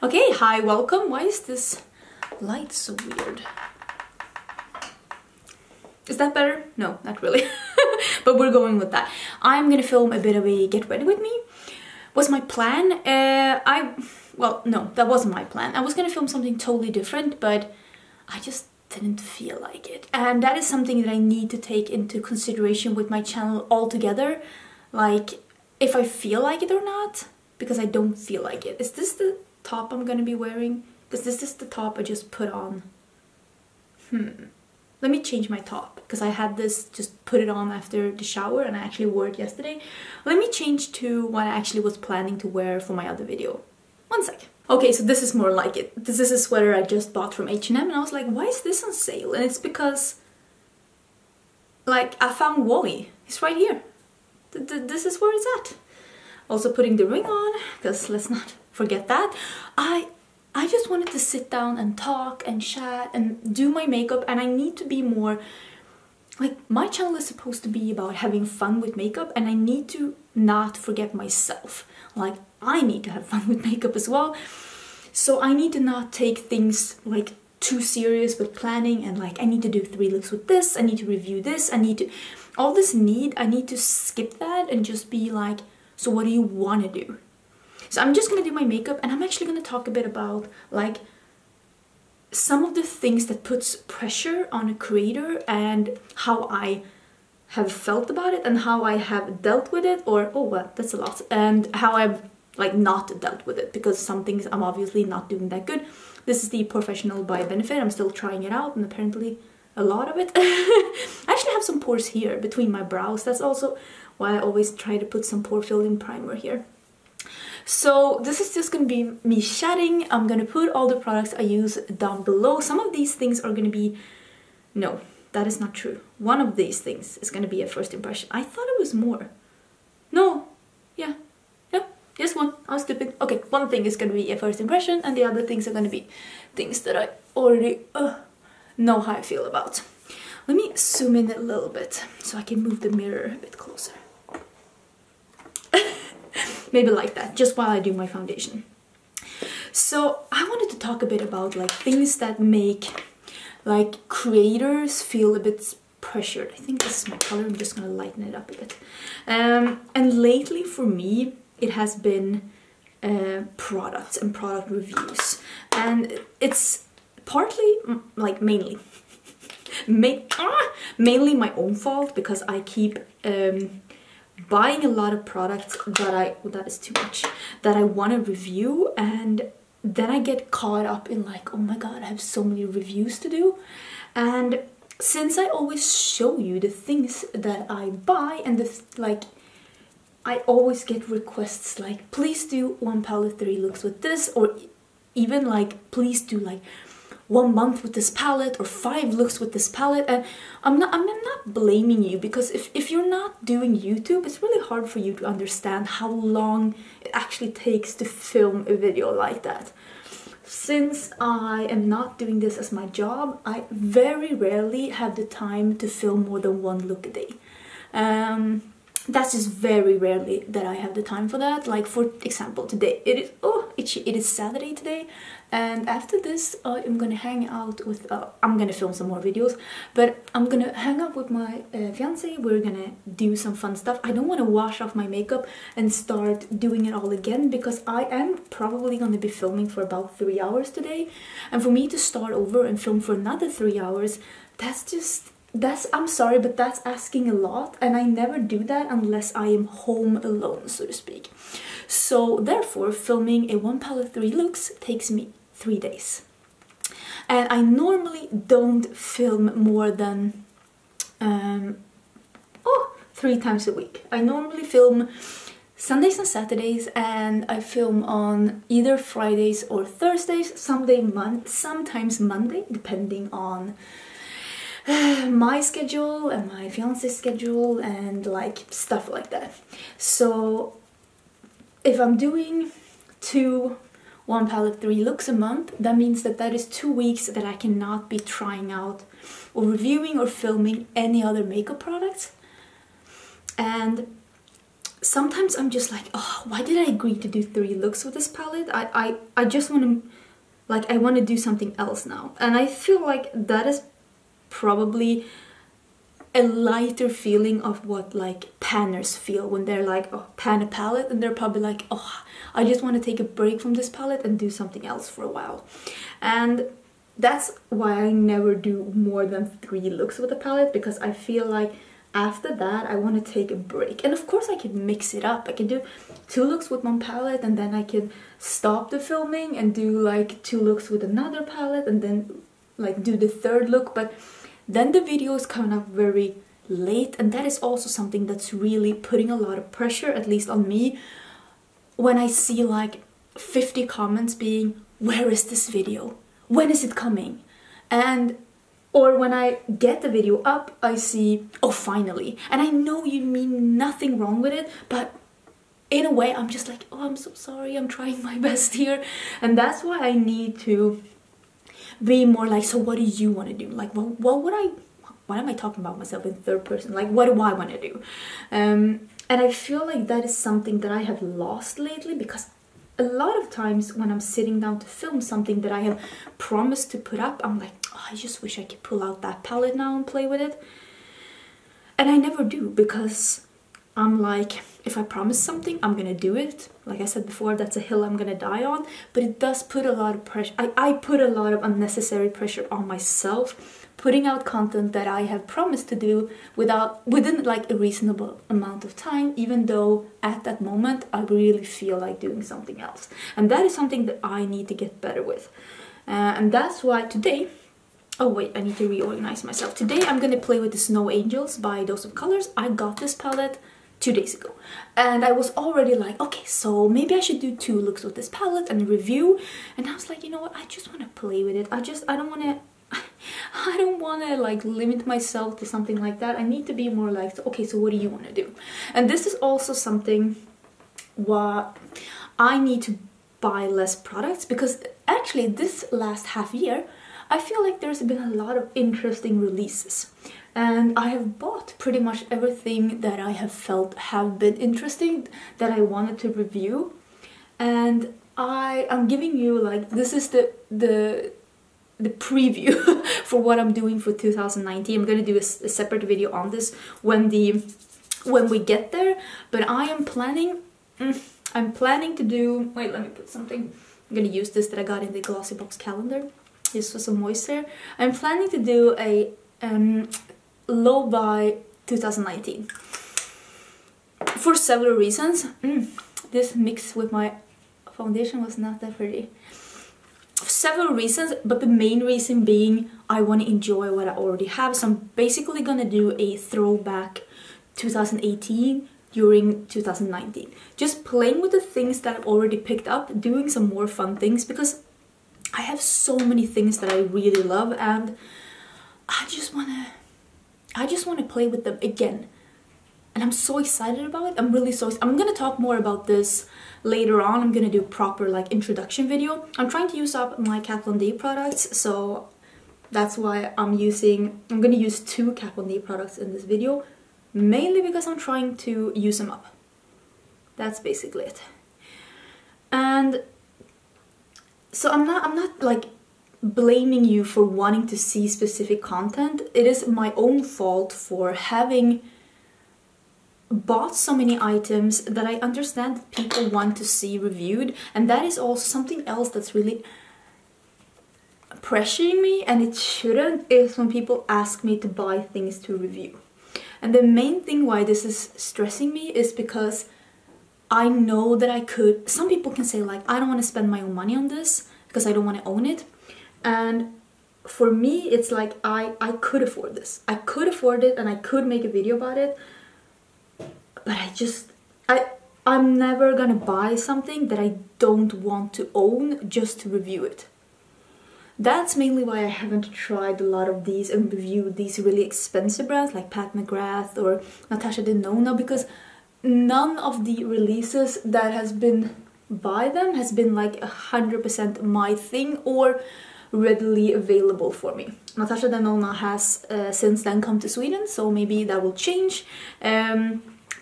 Okay, hi, welcome. Why is this light so weird? Is that better? No, not really. But we're going with that. I'm gonna film a bit of a get ready with me. Was my plan. Well, no, that wasn't my plan. I was gonna film something totally different, but I just didn't feel like it. And that is something that I need to take into consideration with my channel altogether. Like, if I feel like it or not, because I don't feel like it. Is this the top I'm gonna be wearing? Because this is the top I just put on. Let me change my top, because I had this, just put it on after the shower and I actually wore it yesterday. Let me change to what I actually was planning to wear for my other video. One sec. Okay, so this is more like it. This is a sweater I just bought from H&M and I was like, why is this on sale? And it's because, like, I found Wally. It's right here. This is where it's at. Also putting the ring on, because let's not forget that. I just wanted to sit down and talk and chat and do my makeup, and I need to be more, like, my channel is supposed to be about having fun with makeup, and I need to not forget myself. Like, I need to have fun with makeup as well. So I need to not take things like too serious with planning and like I need to do 3 looks with this, I need to review this, I need to, all this I need to skip that and just be like, so what do you want to do? So I'm just gonna do my makeup, and I'm actually gonna talk a bit about like some of the things that puts pressure on a creator and how I have felt about it and how I have dealt with it, or oh well, that's a lot, and how I've like not dealt with it, because some things I'm obviously not doing that good. This is the professional by benefit. I'm still trying it out, and apparently a lot of it. I actually have some pores here between my brows. That's also why I always try to put some pore filling primer here. So this is just gonna be me chatting. I'm gonna put all the products I use down below. Some of these things are gonna be, no, that is not true. One of these things is gonna be a first impression. I thought it was more. No, yeah, just one. I was stupid. Okay, one thing is gonna be a first impression, and the other things are gonna be things that I already know how I feel about. Let me zoom in a little bit so I can move the mirror a bit closer. Maybe like that, just while I do my foundation. So I wanted to talk a bit about like things that make like creators feel a bit pressured. I think this is my color. I'm just gonna lighten it up a bit. And lately for me, it has been products and product reviews, and it's partly like mainly my own fault, because I keep buying a lot of products that I want to review, and then I get caught up in like, oh my god, I have so many reviews to do. And since I always show you the things that I buy, and like I always get requests like, please do 1 palette 3 looks with this, or even like, please do like 1 month with this palette or 5 looks with this palette. And I'm not blaming you, because if you're not doing YouTube, it's really hard for you to understand how long it actually takes to film a video like that. Since I am not doing this as my job, I very rarely have the time to film more than 1 look a day. That's just very rarely that I have the time for that. Like, for example, today it is, oh itchy, it is Saturday today, and after this I'm gonna hang out with I'm gonna film some more videos, but I'm gonna hang out with my fiance. We're gonna do some fun stuff. I don't want to wash off my makeup and start doing it all again, because I am probably gonna be filming for about 3 hours today, and for me to start over and film for another 3 hours, I'm sorry, but that's asking a lot, and I never do that unless I am home alone, so to speak. So therefore, filming a 1 palette 3 looks takes me 3 days. And I normally don't film more than 3 times a week. I normally film Sundays and Saturdays, and I film on either Fridays or Thursdays, sometimes Monday, depending on my schedule and my fiance's schedule and like stuff like that. So if I'm doing 2 1 palette 3 looks a month, that means that is 2 weeks that I cannot be trying out or reviewing or filming any other makeup products. And sometimes I'm just like, oh, why did I agree to do 3 looks with this palette? I just want to, like, I want to do something else now. And I feel like that is probably a lighter feeling of what like panners feel when they're like, oh, pan a palette, and they're probably like, oh, I just want to take a break from this palette and do something else for a while. And that's why I never do more than 3 looks with a palette, because I feel like after that I want to take a break. And of course I can mix it up. I can do 2 looks with one palette, and then I can stop the filming and do like 2 looks with another palette, and then like do the 3rd look. But then the video is coming up very late, and that is also something that's really putting a lot of pressure, at least on me, when I see like 50 comments being, where is this video? When is it coming? And or when I get the video up, I see, oh, finally. And I know you mean nothing wrong with it, but in a way I'm just like, oh, I'm so sorry, I'm trying my best here. And that's why I need to be more like, so what do you want to do? Like, why am I talking about myself in 3rd person? Like, what do I want to do? And I feel like that is something that I have lost lately, because a lot of times when I'm sitting down to film something that I have promised to put up, I'm like, oh, I just wish I could pull out that palette now and play with it. And I never do, because I'm like, if I promise something, I'm gonna do it. Like I said before, that's a hill I'm gonna die on. But it does put a lot of pressure. I put a lot of unnecessary pressure on myself, putting out content that I have promised to do within like a reasonable amount of time, even though at that moment I really feel like doing something else. And that is something that I need to get better with. And that's why today, oh wait, I need to reorganize myself. Today I'm gonna play with the Snow Angels by Dose of Colors. I got this palette 2 days ago, and I was already like, okay, so maybe I should do 2 looks with this palette and review. And I was like, you know what, I just want to play with it. I don't want to like limit myself to something like that. I need to be more like, okay, so what do you want to do? And this is also something what I need to buy less products, because actually this last half year I feel like there's been a lot of interesting releases, and I have bought pretty much everything that I have felt have been interesting that I wanted to review. And I'm giving you like, this is the preview for what I'm doing for 2019. I'm gonna do a separate video on this when we get there. But I am planning. I'm planning to do. Wait, let me put something. I'm gonna use this that I got in the Glossy Box calendar. Just for some moisture. I'm planning to do a low buy 2019 for several reasons. This mix with my foundation was not that pretty. Several reasons, but the main reason being I want to enjoy what I already have. So I'm basically gonna do a throwback 2018 during 2019, just playing with the things that I've already picked up, doing some more fun things, because I have so many things that I really love, and I just want to play with them again. And I'm so excited about it. I'm gonna talk more about this later on. I'm gonna do a proper like introduction video. I'm trying to use up my Kat Von D products, so that's why I'm gonna use 2 Kat Von D products in this video, mainly because I'm trying to use them up. That's basically it. And so I'm not like blaming you for wanting to see specific content. It is my own fault for having bought so many items that I understand that people want to see reviewed. And that is also something else that's really pressuring me, and it shouldn't, is when people ask me to buy things to review. And the main thing why this is stressing me is because I know that I could. Some people can say like, I don't want to spend my own money on this because I don't want to own it. And for me, it's like I could afford this. I could afford it, and I could make a video about it. But I'm never gonna buy something that I don't want to own just to review it. That's mainly why I haven't tried a lot of these and reviewed these really expensive brands like Pat McGrath or Natasha Denona, because none of the releases that has been by them has been like 100% my thing or readily available for me. Natasha Denona has since then come to Sweden, so maybe that will change.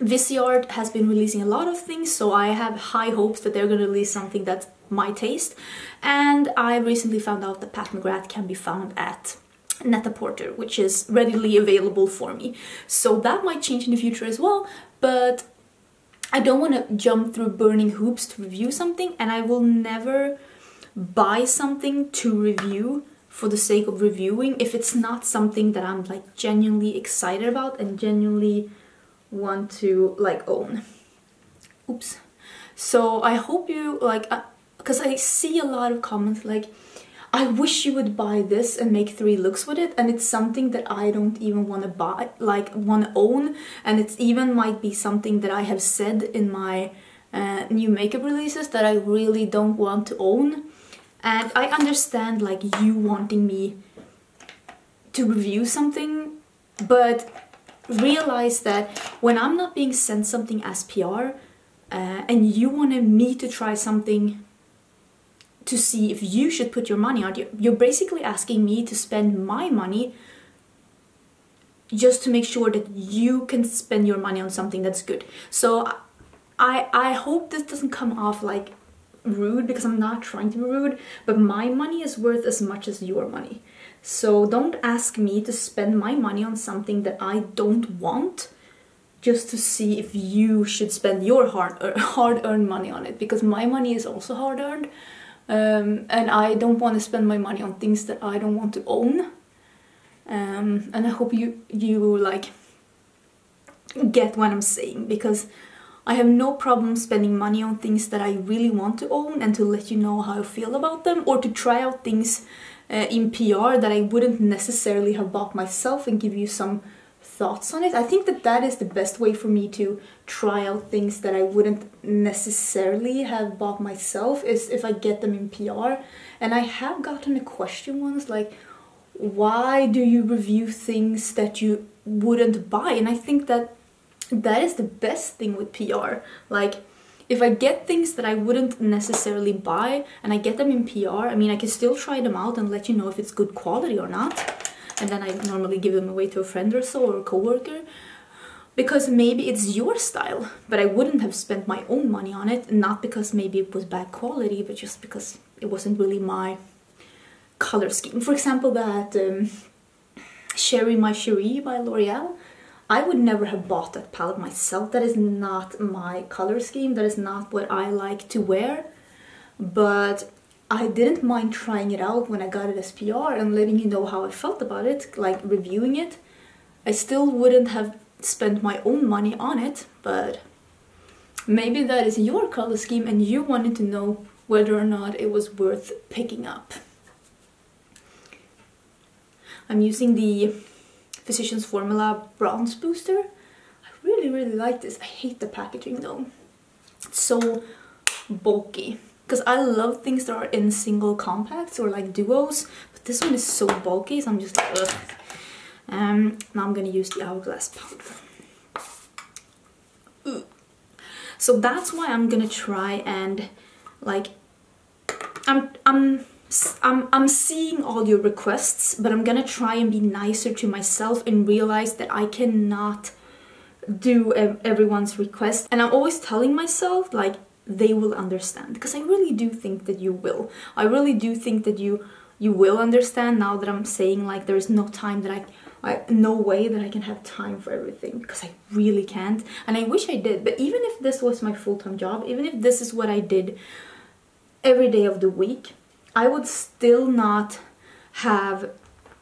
Viseart has been releasing a lot of things, so I have high hopes that they're going to release something that's my taste. And I recently found out that Pat McGrath can be found at Net-a-Porter, which is readily available for me. So that might change in the future as well, but I don't want to jump through burning hoops to review something, and I will never buy something to review for the sake of reviewing if it's not something that I'm like genuinely excited about and genuinely want to like own. Oops. So I hope you like, because I see a lot of comments like, I wish you would buy this and make 3 looks with it, and it's something that I don't even want to buy, like want to own, and it's even might be something that I have said in my new makeup releases that I really don't want to own. And I understand like you wanting me to review something, but realize that when I'm not being sent something as PR and you wanted me to try something to see if you should put your money on it, you're basically asking me to spend my money just to make sure that you can spend your money on something that's good. So I hope this doesn't come off like rude, because I'm not trying to be rude, but my money is worth as much as your money. So don't ask me to spend my money on something that I don't want just to see if you should spend your hard-earned money on it, because my money is also hard-earned. And I don't want to spend my money on things that I don't want to own. And I hope you like get what I'm saying, because I have no problem spending money on things that I really want to own and to let you know how I feel about them, or to try out things in PR that I wouldn't necessarily have bought myself and give you some thoughts on it. I think that that is the best way for me to try out things that I wouldn't necessarily have bought myself, is if I get them in PR. And I have gotten a question once like, why do you review things that you wouldn't buy? And I think that that is the best thing with PR. Like, if I get things that I wouldn't necessarily buy and I get them in PR, I mean, I can still try them out and let you know if it's good quality or not. And then I normally give them away to a friend or so, or a coworker, because maybe it's your style, but I wouldn't have spent my own money on it, not because maybe it was bad quality, but just because it wasn't really my color scheme. For example, that Sherry My Cherie by L'Oreal, I would never have bought that palette myself. That is not my color scheme, that is not what I like to wear, but I didn't mind trying it out when I got it as PR and letting you know how I felt about it, like reviewing it. I still wouldn't have spent my own money on it, but maybe that is your color scheme and you wanted to know whether or not it was worth picking up. I'm using the Physicians Formula Bronze Booster. I really like this. I hate the packaging though. It's so bulky. Because I love things that are in single compacts or like duos, but this one is so bulky, so I'm just like, ugh. Now I'm gonna use the Hourglass powder. Ugh. So that's why I'm gonna try and like, I'm seeing all your requests, but I'm gonna try and be nicer to myself and realize that I cannot do everyone's request. And I'm always telling myself like, they will understand, because I really do think that you will. I really do think that you will understand, now that I'm saying like there's no time that no way that I can have time for everything, because I really can't, and I wish I did. But even if this was my full-time job, even if this is what I did every day of the week, I would still not have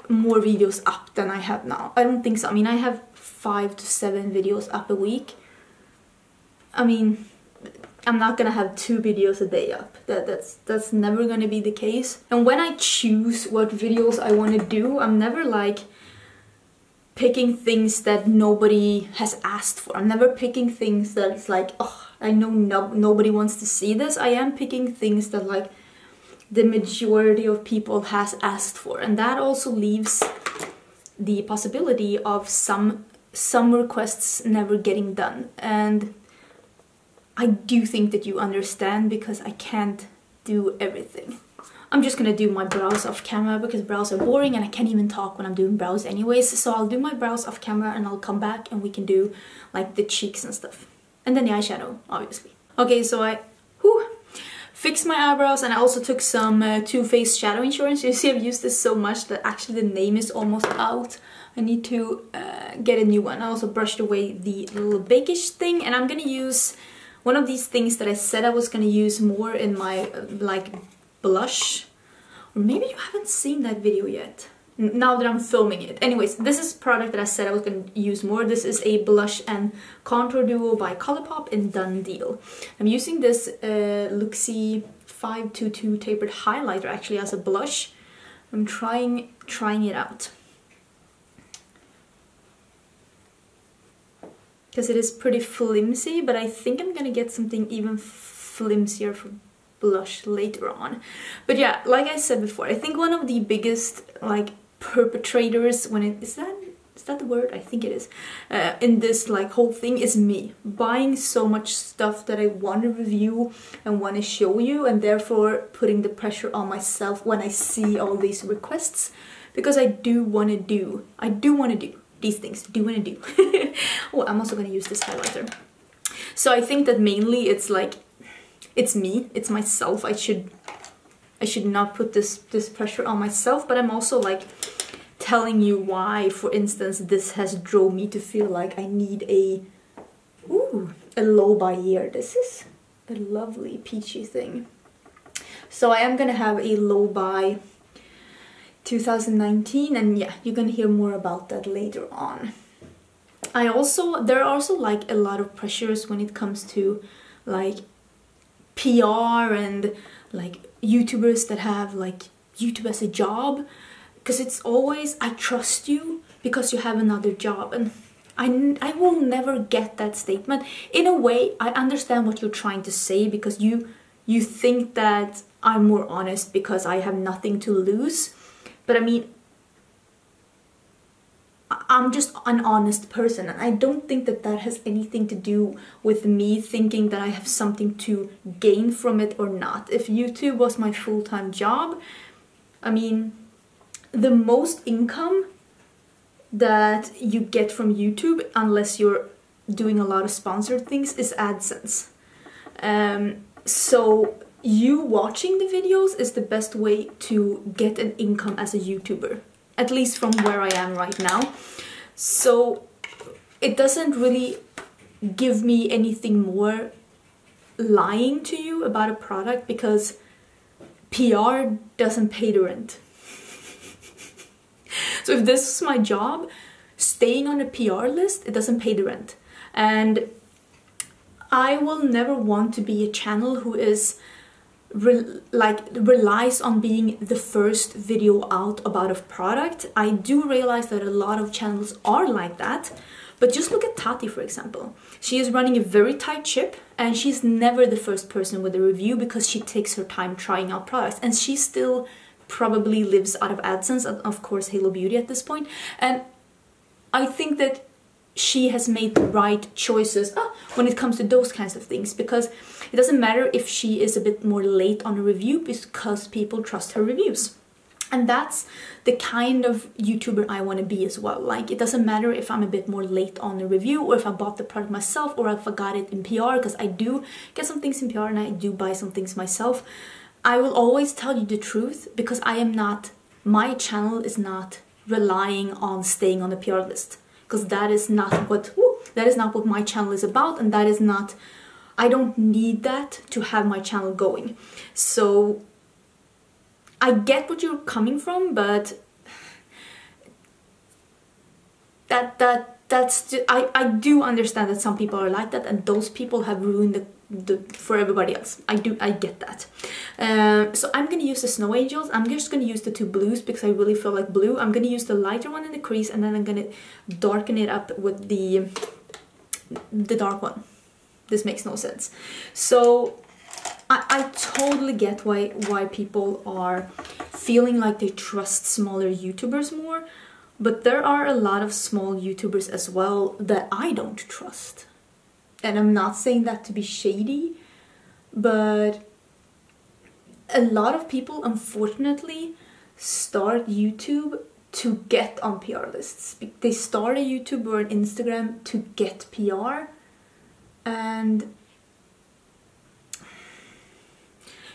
more videos up than I have now. I don't think so. I mean, I have 5 to 7 videos up a week. I mean, I'm not gonna have 2 videos a day up. That's never gonna be the case. And when I choose what videos I want to do, I'm never like picking things that nobody has asked for. I'm never picking things that it's like, oh, I know nobody wants to see this. I am picking things that like the majority of people has asked for, and that also leaves the possibility of some requests never getting done. And I do think that you understand, because I can't do everything. I'm just gonna do my brows off camera because brows are boring and I can't even talk when I'm doing brows anyways. So I'll do my brows off camera and I'll come back and we can do like the cheeks and stuff. And then the eyeshadow, obviously. Okay, so I fixed my eyebrows and I also took some Too Faced Shadow Insurance. You see I've used this so much that actually the name is almost out. I need to get a new one. I also brushed away the little bakish thing and I'm gonna use one of these things that I said I was gonna use more in my like blush. Or maybe you haven't seen that video yet. Now that I'm filming it. Anyways, this is a product that I said I was going to use more. This is a blush and contour duo by Colourpop in Done Deal. I'm using this Luxie 522 tapered highlighter actually as a blush. I'm trying it out. Because it is pretty flimsy, but I think I'm going to get something even flimsier for blush later on. But yeah, like I said before, I think one of the biggest like perpetrators when it is that the word? I think it is. In this like whole thing is me buying so much stuff that I want to review and want to show you, and therefore putting the pressure on myself when I see all these requests, because I do want to do these things. Oh, I'm also going to use this highlighter. So I think that mainly it's like it's me, it's myself. I should not put this pressure on myself, but I'm also like telling you why, for instance, this has drove me to feel like I need a low buy year. This is a lovely peachy thing. So I am gonna have a low buy 2019, and yeah, you're gonna hear more about that later on. There are also like a lot of pressures when it comes to like PR and like YouTubers that have like YouTube as a job, because it's always I trust you because you have another job, and I will never get that statement. In a way, I understand what you're trying to say, because you think that I'm more honest because I have nothing to lose, but I mean, I'm just an honest person, and I don't think that that has anything to do with me thinking that I have something to gain from it or not. If YouTube was my full-time job, I mean, the most income that you get from YouTube, unless you're doing a lot of sponsored things, is AdSense. So you watching the videos is the best way to get an income as a YouTuber. At least from where I am right now. So it doesn't really give me anything more lying to you about a product, because PR doesn't pay the rent. So if this is my job, staying on a PR list, it doesn't pay the rent. And I will never want to be a channel who is relies on being the first video out about a product. I do realize that a lot of channels are like that, but just look at Chatty, for example. She is running a very tight ship, and she's never the first person with a review because she takes her time trying out products, and she still probably lives out of AdSense and of course Halo Beauty at this point. And I think that she has made the right choices when it comes to those kinds of things, because it doesn't matter if she is a bit more late on a review, because people trust her reviews. And that's the kind of YouTuber I want to be as well. Like, it doesn't matter if I'm a bit more late on a review, or if I bought the product myself, or if I got it in PR, because I do get some things in PR and I do buy some things myself. I will always tell you the truth, because my channel is not relying on staying on the PR list. Because that is not what my channel is about, and that is not, I don't need that to have my channel going. So I get what you're coming from, but I do understand that some people are like that, and those people have ruined for everybody else. I get that. So I'm gonna use the Snow Angels. I'm just gonna use the two blues because I really feel like blue. I'm gonna use the lighter one in the crease, and then I'm gonna darken it up with the dark one. This makes no sense. So I totally get why people are feeling like they trust smaller YouTubers more, but there are a lot of small YouTubers as well that I don't trust. And I'm not saying that to be shady, but a lot of people unfortunately start YouTube to get on PR lists. They start a YouTube or an Instagram to get PR, and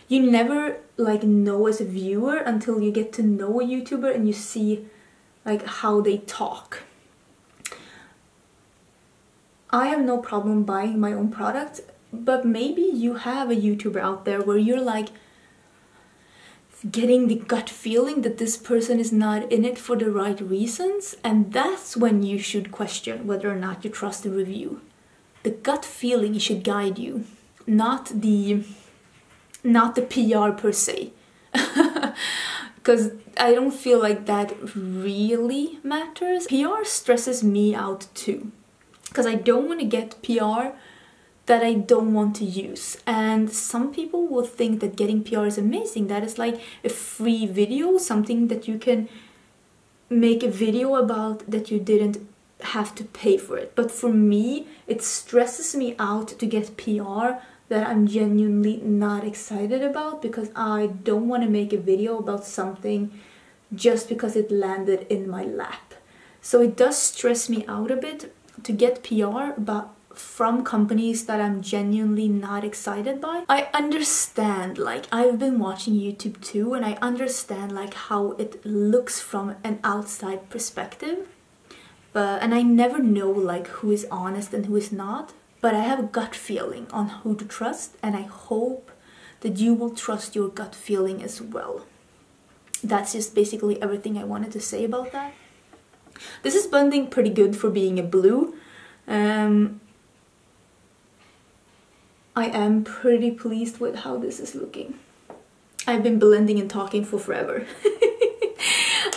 you never like know as a viewer until you get to know a YouTuber and you see like how they talk. I have no problem buying my own product, but maybe you have a YouTuber out there where you're like getting the gut feeling that this person is not in it for the right reasons, and that's when you should question whether or not you trust the review. The gut feeling should guide you, not the PR per se. Because I don't feel like that really matters. PR stresses me out too, because I don't want to get PR that I don't want to use. And some people will think that getting PR is amazing. That is like a free video, something that you can make a video about that you didn't have to pay for it. But for me, it stresses me out to get PR that I'm genuinely not excited about, because I don't want to make a video about something just because it landed in my lap. So it does stress me out a bit to get PR, but from companies that I'm genuinely not excited by. I understand, like, I've been watching YouTube too, and I understand like how it looks from an outside perspective, and I never know like who is honest and who is not, but I have a gut feeling on who to trust, and I hope that you will trust your gut feeling as well. That's just basically everything I wanted to say about that. This is blending pretty good for being a blue. I am pretty pleased with how this is looking. I've been blending and talking for forever.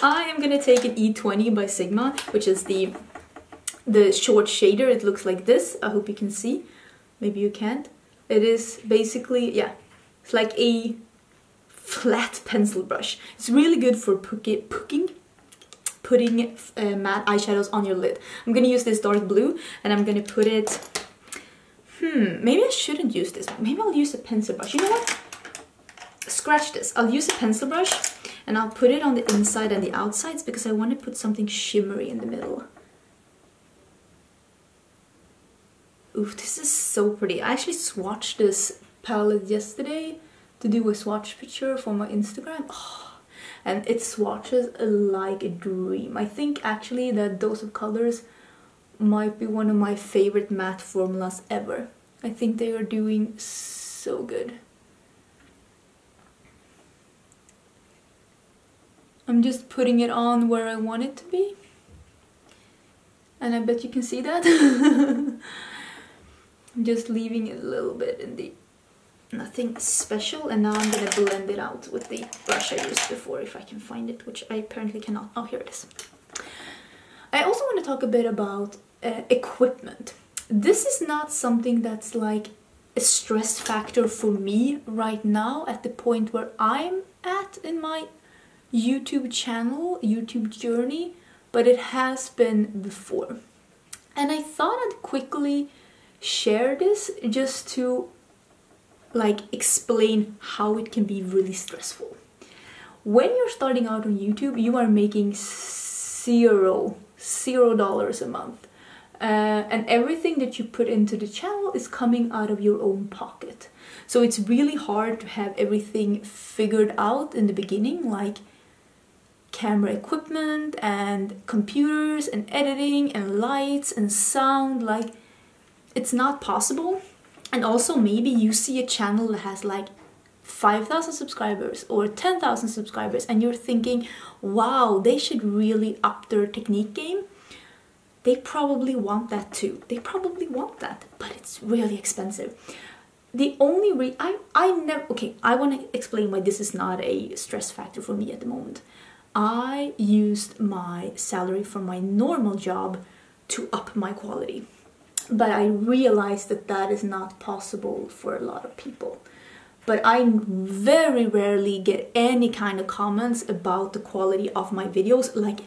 I am gonna take an E20 by Sigma, which is the short shader. It looks like this. I hope you can see. Maybe you can't. It is basically, yeah, it's like a flat pencil brush. It's really good for putting matte eyeshadows on your lid. I'm gonna use this dark blue, and I'm gonna put it... maybe I shouldn't use this. Maybe I'll use a pencil brush. You know what? Scratch this. I'll use a pencil brush, and I'll put it on the inside and the outsides, because I want to put something shimmery in the middle. Oof, this is so pretty. I actually swatched this palette yesterday to do a swatch picture for my Instagram. Oh, and it swatches like a dream. I think actually that Dose of Colors might be one of my favorite matte formulas ever. I think they are doing so good. I'm just putting it on where I want it to be, and I bet you can see that. I'm just leaving it a little bit in the nothing special, and now I'm gonna blend it out with the brush I used before, if I can find it, which I apparently cannot. Oh, here it is. I also want to talk a bit about equipment. This is not something that's like a stress factor for me right now at the point where I'm at in my YouTube channel, YouTube journey, but it has been before. And I thought I'd quickly share this just to like explain how it can be really stressful. When you're starting out on YouTube, you are making $0 a month. And everything that you put into the channel is coming out of your own pocket. So it's really hard to have everything figured out in the beginning, like camera equipment and computers and editing and lights and sound. Like, it's not possible. And also maybe you see a channel that has like 5,000 subscribers or 10,000 subscribers, and you're thinking, wow, they should really up their technique game. They probably want that too. They probably want that, but it's really expensive. The only I want to explain why this is not a stress factor for me at the moment. I used my salary from my normal job to up my quality, but I realized that that is not possible for a lot of people. But I very rarely get any kind of comments about the quality of my videos, like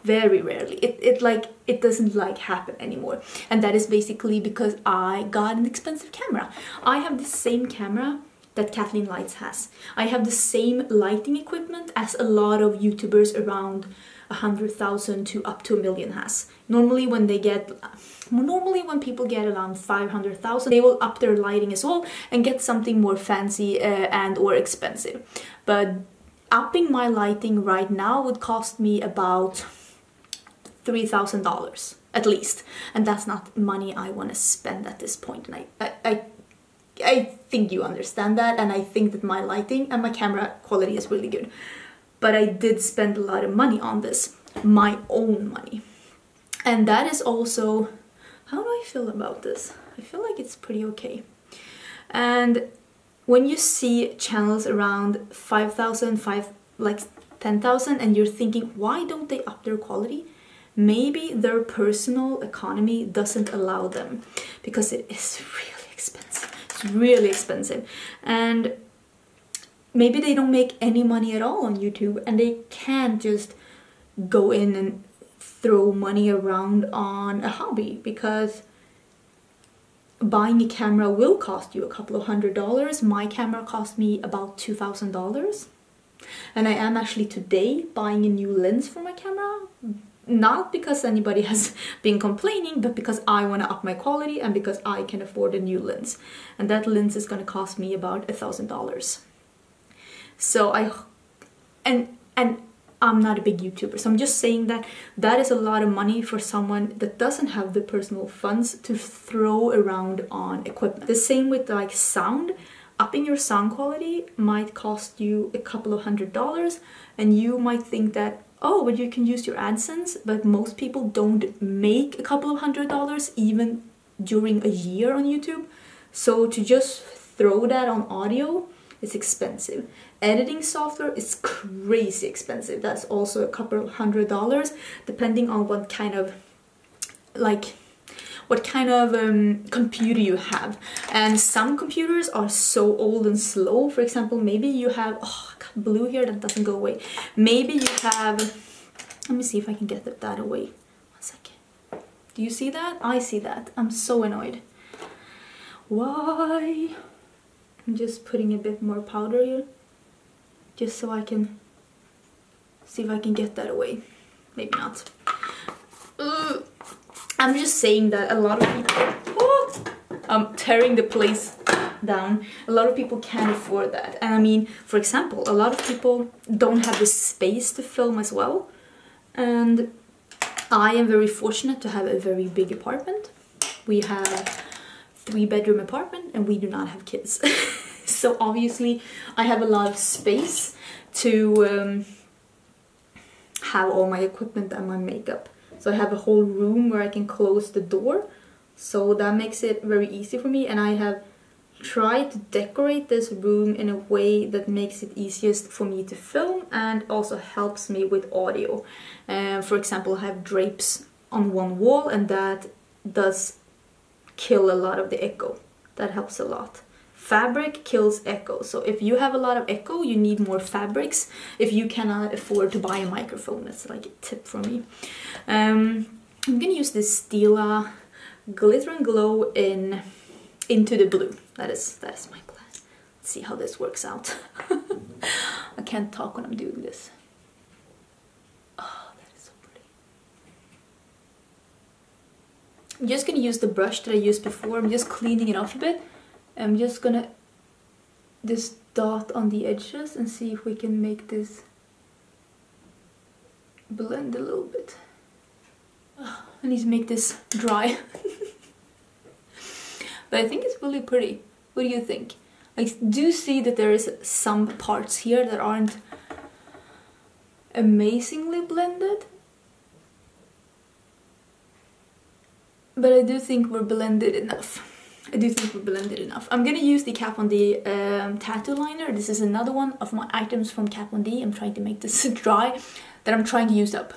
very rarely. It doesn't like happen anymore, and that is basically because I got an expensive camera. I have the same camera that Kathleen Lights has. I have the same lighting equipment as a lot of YouTubers around 100,000 to up to 1 million has. Normally when people get around 500,000, they will up their lighting as well and get something more fancy and or expensive. But upping my lighting right now would cost me about $3,000 at least, and that's not money I want to spend at this point. And I think you understand that, and I think that my lighting and my camera quality is really good. But I did spend a lot of money on this, my own money. And that is also, how do I feel about this? I feel like it's pretty okay. And when you see channels around 5,000, like 10,000, and you're thinking, why don't they up their quality? Maybe their personal economy doesn't allow them, because it is really expensive. It's really expensive. And maybe they don't make any money at all on YouTube, and they can't just go in and throw money around on a hobby, because buying a camera will cost you a couple of $100s. My camera cost me about $2,000. And I am actually today buying a new lens for my camera. Not because anybody has been complaining, but because I want to up my quality and because I can afford a new lens. And that lens is going to cost me about $1,000. So and I'm not a big YouTuber, so I'm just saying that that is a lot of money for someone that doesn't have the personal funds to throw around on equipment. The same with like sound. Upping your sound quality might cost you a couple of $100s, and you might think that, oh, but you can use your AdSense, but most people don't make a couple of $100s even during a year on YouTube. So to just throw that on audio is expensive. Editing software is crazy expensive. That's also a couple of $100s, depending on what kind of computer you have. And some computers are so old and slow. For example, maybe you have, oh, I got blue here that doesn't go away. Maybe you have, let me see if I can get that away. 1 second. Do you see that? I see that. I'm so annoyed. Why? I'm just putting a bit more powder here, just so I can see if I can get that away. Maybe not. I'm just saying that a lot of people, I'm tearing the place down. A lot of people can't afford that. And I mean, for example, a lot of people don't have the space to film as well. And I am very fortunate to have a very big apartment. We have a 3-bedroom apartment and we do not have kids. So obviously I have a lot of space to have all my equipment and my makeup. So I have a whole room where I can close the door. So that makes it very easy for me. And I have tried to decorate this room in a way that makes it easiest for me to film and also helps me with audio. For example, I have drapes on one wall, and that does kill a lot of the echo. That helps a lot. Fabric kills echo, so if you have a lot of echo, you need more fabrics if you cannot afford to buy a microphone. That's like a tip from me. I'm gonna use this Stila Glitter and Glow into the blue. That is my plan. Let's see how this works out. I can't talk when I'm doing this. Oh, that is so pretty. I'm just gonna use the brush that I used before. I'm just cleaning it off a bit. I'm just gonna just dot on the edges and see if we can make this blend a little bit. I need to make this dry. But I think it's really pretty. What do you think? I do see that there is some parts here that aren't amazingly blended. But I do think we're blended enough. I'm gonna use the Kat Von D tattoo liner. This is another one of my items from Kat Von D. I'm trying to make this dry, that I'm trying to use up.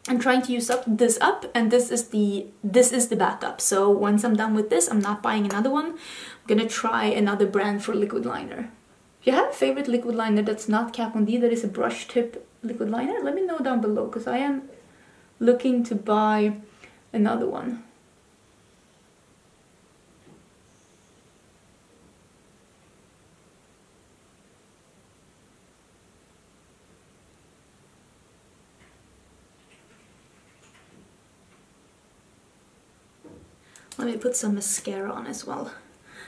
I'm trying to use this up, and this is the backup. So once I'm done with this, I'm not buying another one. I'm gonna try another brand for liquid liner. If you have a favorite liquid liner that's not Kat Von D, that is a brush tip liquid liner, let me know down below, because I am looking to buy another one. Let me put some mascara on as well.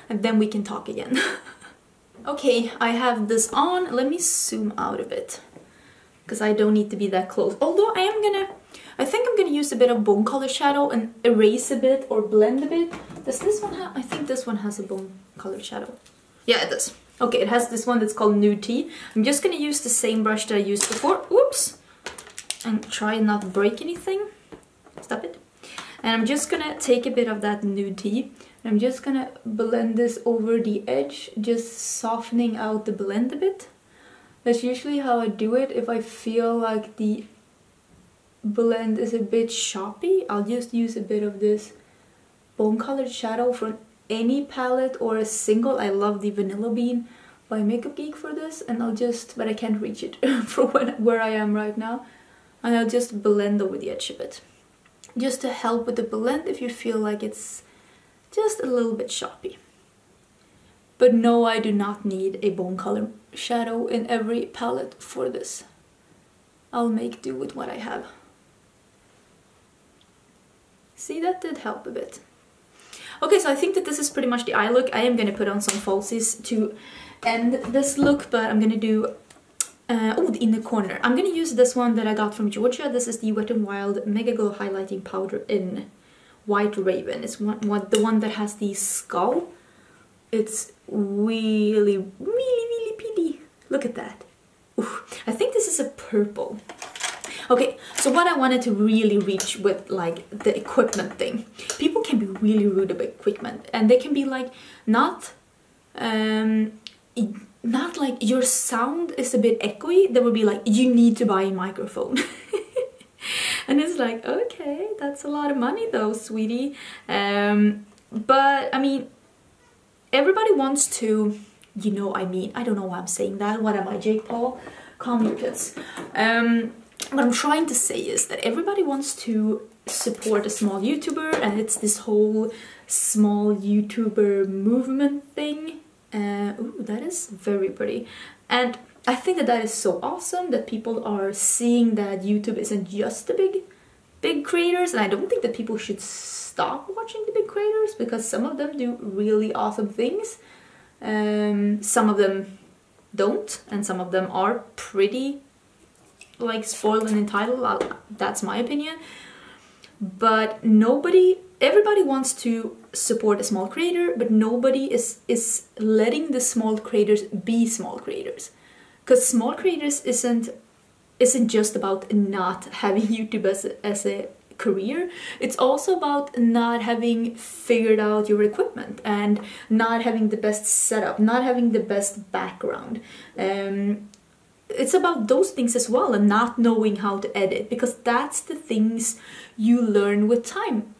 And then we can talk again. Okay, I have this on. Let me zoom out a bit, because I don't need to be that close. Although I think I'm gonna use a bit of bone color shadow and erase a bit or blend a bit. Does this one have? I think this one has a bone color shadow. Yeah, it does. Okay, it has this one that's called Nude Tea. I'm just gonna use the same brush that I used before. Whoops! And try not to break anything. Stop it. And I'm just gonna take a bit of that Nude Tea. I'm just gonna blend this over the edge, just softening out the blend a bit. That's usually how I do it. If I feel like the blend is a bit choppy, I'll just use a bit of this bone colored shadow from any palette or a single. I love the Vanilla Bean by Makeup Geek for this, and I'll just, but I can't reach it from where I am right now. And I'll just blend over the edge a bit. Just to help with the blend if you feel like it's just a little bit choppy. But no, I do not need a bone color shadow in every palette for this. I'll make do with what I have. See, that did help a bit. Okay, so I think that this is pretty much the eye look. I am going to put on some falsies to end this look, but I'm going to do the inner corner. I'm going to use this one that I got from Georgia. This is the Wet n Wild Mega Glow Highlighting Powder in White Raven. It's the one that has the skull. It's really, really, really pretty. Look at that. Ooh, I think this is a purple. Okay, so what I wanted to really reach with like the equipment thing. People can be really rude about equipment, and they can be like not like your sound is a bit echoey. They would be like, you need to buy a microphone. And it's like, okay, that's a lot of money though, sweetie. But I mean, everybody wants to, you know, I mean, I don't know why I'm saying that. What am I, Jake Paul? Calm your tits. What I'm trying to say is that everybody wants to support a small YouTuber, and it's this whole small YouTuber movement thing. Ooh, that is very pretty. And I think that that is so awesome that people are seeing that YouTube isn't just the big creators, and I don't think that people should stop watching the big creators, because some of them do really awesome things. Some of them don't, and some of them are pretty like spoiled and entitled. That's my opinion. But everybody wants to support a small creator, but nobody is letting the small creators be small creators. Because small creators isn't just about not having YouTube as a career. It's also about not having figured out your equipment and not having the best setup, not having the best background. It's about those things as well, and not knowing how to edit, because that's the things you learn with time.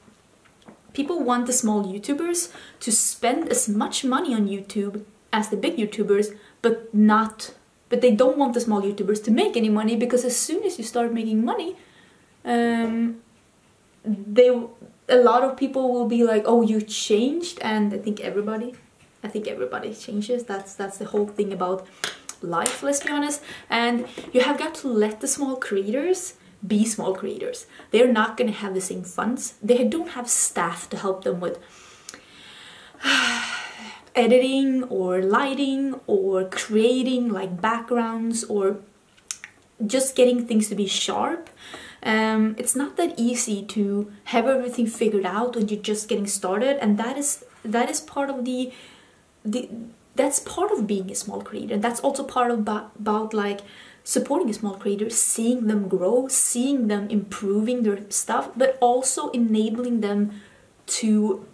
People want the small YouTubers to spend as much money on YouTube as the big YouTubers, but they don't want the small YouTubers to make any money, because as soon as you start making money, a lot of people will be like, oh, you changed. And I think everybody changes. That's the whole thing about life, let's be honest. And you have got to let the small creators be small creators. They're not gonna have the same funds. They don't have staff to help them with editing or lighting or creating like backgrounds or just getting things to be sharp. It's not that easy to have everything figured out when you're just getting started, and that is part of that's part of being a small creator. And that's also part of about like supporting a small creator, seeing them grow, seeing them improving their stuff, but also enabling them to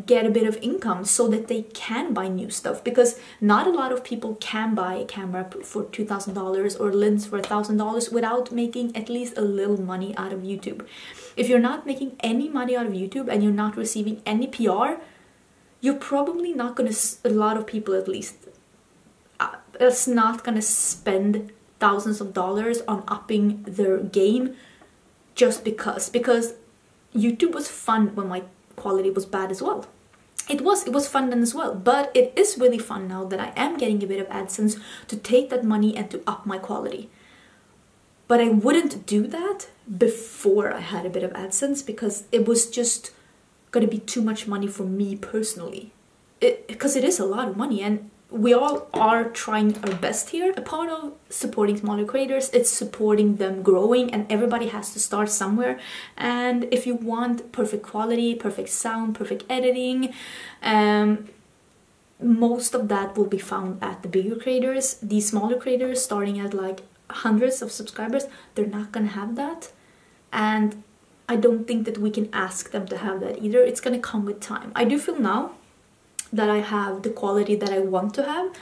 get a bit of income so that they can buy new stuff, because not a lot of people can buy a camera for $2,000 or lens for $1,000 without making at least a little money out of YouTube. If you're not making any money out of YouTube and you're not receiving any PR, you're probably not gonna, a lot of people at least, is not gonna spend thousands of dollars on upping their game just because YouTube was fun when my quality was bad as well. It was fun then as well, but it is really fun now that I am getting a bit of AdSense to take that money and to up my quality. But I wouldn't do that before I had a bit of AdSense, because it was just gonna be too much money for me personally. Because it is a lot of money, and we all are trying our best here. A part of supporting smaller creators, it's supporting them growing, and everybody has to start somewhere. And if you want perfect quality, perfect sound, perfect editing, most of that will be found at the bigger creators. These smaller creators starting at like hundreds of subscribers, they're not gonna have that. And I don't think that we can ask them to have that either. It's gonna come with time. I do feel now that I have the quality that I want to have.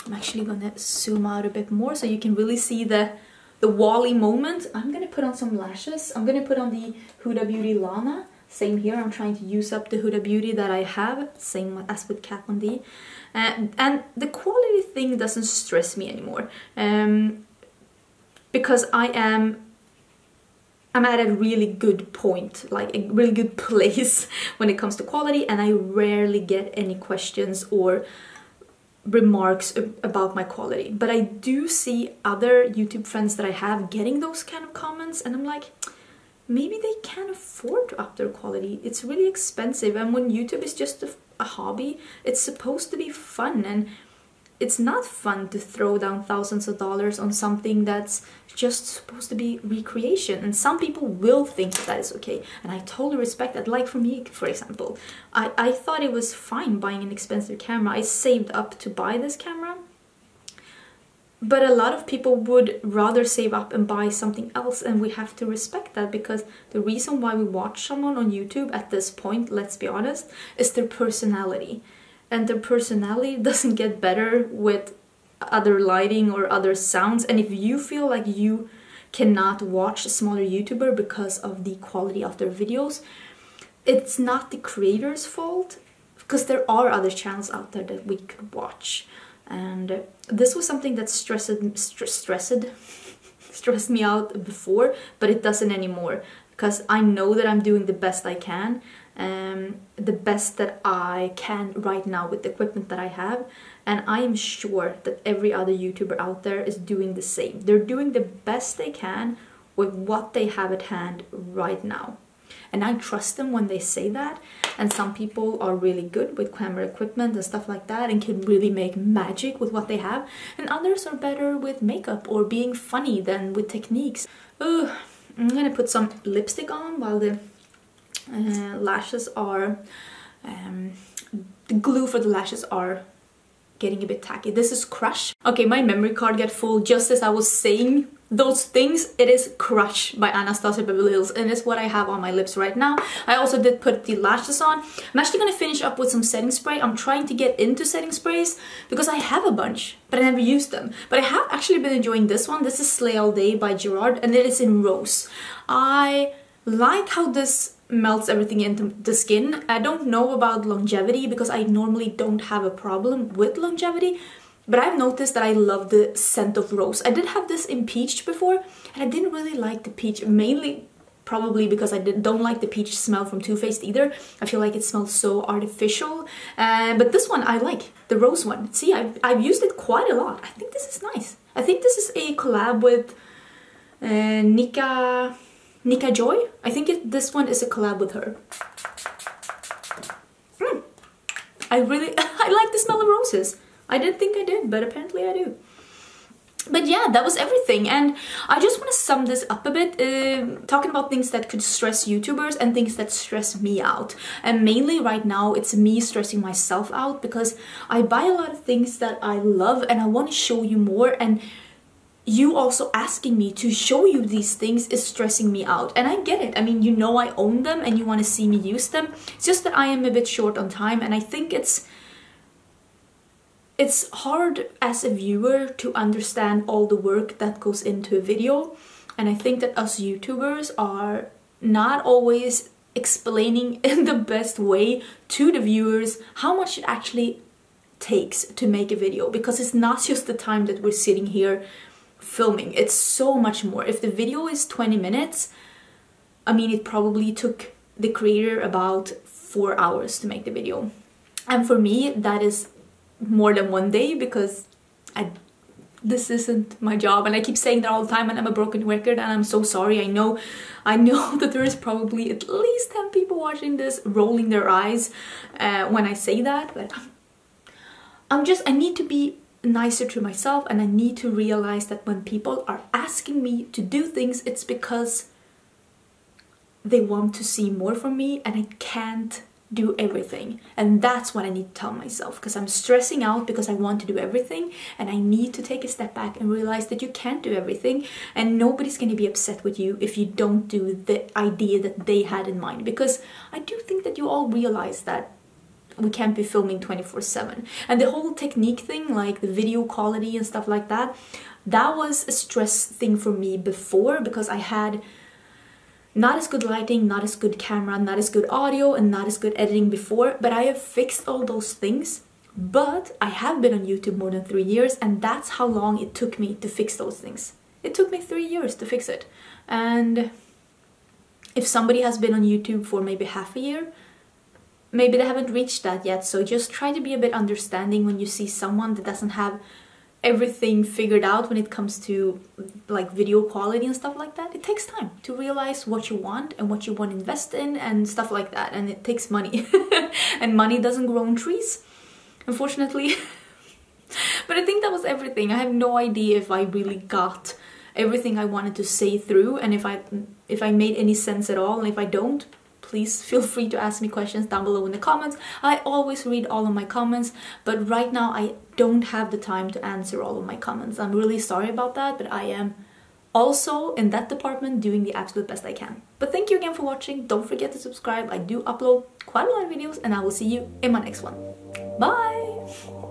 I'm actually gonna zoom out a bit more so you can really see the Wall-E moment. I'm gonna put on some lashes. I'm gonna put on the Huda Beauty Lana. Same here, I'm trying to use up the Huda Beauty that I have, same as with Kat Von D. And the quality thing doesn't stress me anymore. Because I'm at a really good point, like a really good place when it comes to quality, and I rarely get any questions or remarks about my quality. But I do see other YouTube friends that I have getting those kind of comments, and I'm like, maybe they can't afford to up their quality. It's really expensive, and when YouTube is just a hobby, it's supposed to be fun, and it's not fun to throw down thousands of dollars on something that's just supposed to be recreation. And some people will think that is okay, and I totally respect that. Like for me, for example, I thought it was fine buying an expensive camera. I saved up to buy this camera, but a lot of people would rather save up and buy something else, and we have to respect that, because the reason why we watch someone on YouTube at this point, let's be honest, is their personality. And their personality doesn't get better with other lighting or other sounds. And if you feel like you cannot watch a smaller YouTuber because of the quality of their videos, it's not the creator's fault, because there are other channels out there that we could watch. And this was something that stressed me out before, but it doesn't anymore, because I know that I'm doing the best I can. The best that I can right now with the equipment that I have, and I am sure that every other YouTuber out there is doing the same. They're doing the best they can with what they have at hand right now, and I trust them when they say that. And some people are really good with camera equipment and stuff like that and can really make magic with what they have, and others are better with makeup or being funny than with techniques. I'm gonna put some lipstick on while the lashes are the glue for the lashes are getting a bit tacky. This is Crush. Okay, my memory card got full just as I was saying those things. It is Crush by Anastasia Beverly Hills, and it's what I have on my lips right now. I also did put the lashes on. I'm actually gonna finish up with some setting spray. I'm trying to get into setting sprays because I have a bunch, but I never used them. But I have actually been enjoying this one. This is Slay All Day by Gerard, and it is in Rose. I like how this melts everything into the skin. I don't know about longevity because I normally don't have a problem with longevity, but I've noticed that I love the scent of rose. I did have this in peach before, and I didn't really like the peach, mainly probably because I don't like the peach smell from Too Faced either. I feel like it smells so artificial, but this one I like, the rose one. See, I've used it quite a lot. I think this is nice. I think this is a collab with Nika Joy. I think this one is a collab with her. I like the smell of roses. I didn't think I did, but apparently I do. But yeah, that was everything, and I just want to sum this up a bit, talking about things that could stress YouTubers and things that stress me out. And mainly right now it's me stressing myself out because I buy a lot of things that I love and I want to show you more, and you also asking me to show you these things is stressing me out. And I get it. I mean, you know I own them and you want to see me use them. It's just that I am a bit short on time, and I think it's hard as a viewer to understand all the work that goes into a video. And I think that us YouTubers are not always explaining in the best way to the viewers how much it actually takes to make a video, because it's not just the time that we're sitting here filming. It's so much more. If the video is 20 minutes, I mean, it probably took the creator about 4 hours to make the video. And for me, that is more than one day, because this isn't my job, and I keep saying that all the time, and I'm a broken record, and I'm so sorry. I know that there is probably at least 10 people watching this rolling their eyes when I say that, but I need to be nicer to myself, and I need to realize that when people are asking me to do things, it's because they want to see more from me, and I can't do everything. And that's what I need to tell myself, because I'm stressing out because I want to do everything, and I need to take a step back and realize that you can't do everything, and nobody's going to be upset with you if you don't do the idea that they had in mind, because I do think that you all realize that we can't be filming 24/7. And the whole technique thing, like the video quality and stuff like that, that was a stress thing for me before, because I had not as good lighting, not as good camera, not as good audio, and not as good editing before. But I have fixed all those things. But I have been on YouTube more than 3 years, and that's how long it took me to fix those things. It took me 3 years to fix it. And if somebody has been on YouTube for maybe half a year, maybe they haven't reached that yet. So just try to be a bit understanding when you see someone that doesn't have everything figured out when it comes to like video quality and stuff like that. It takes time to realize what you want and what you want to invest in and stuff like that, and it takes money. And money doesn't grow on trees, unfortunately. But I think that was everything. I have no idea if I really got everything I wanted to say through, and if I made any sense at all. And if I don't, please feel free to ask me questions down below in the comments. I always read all of my comments, but right now I don't have the time to answer all of my comments. I'm really sorry about that, but I am also in that department doing the absolute best I can. But thank you again for watching. Don't forget to subscribe. I do upload quite a lot of videos, and I will see you in my next one. Bye!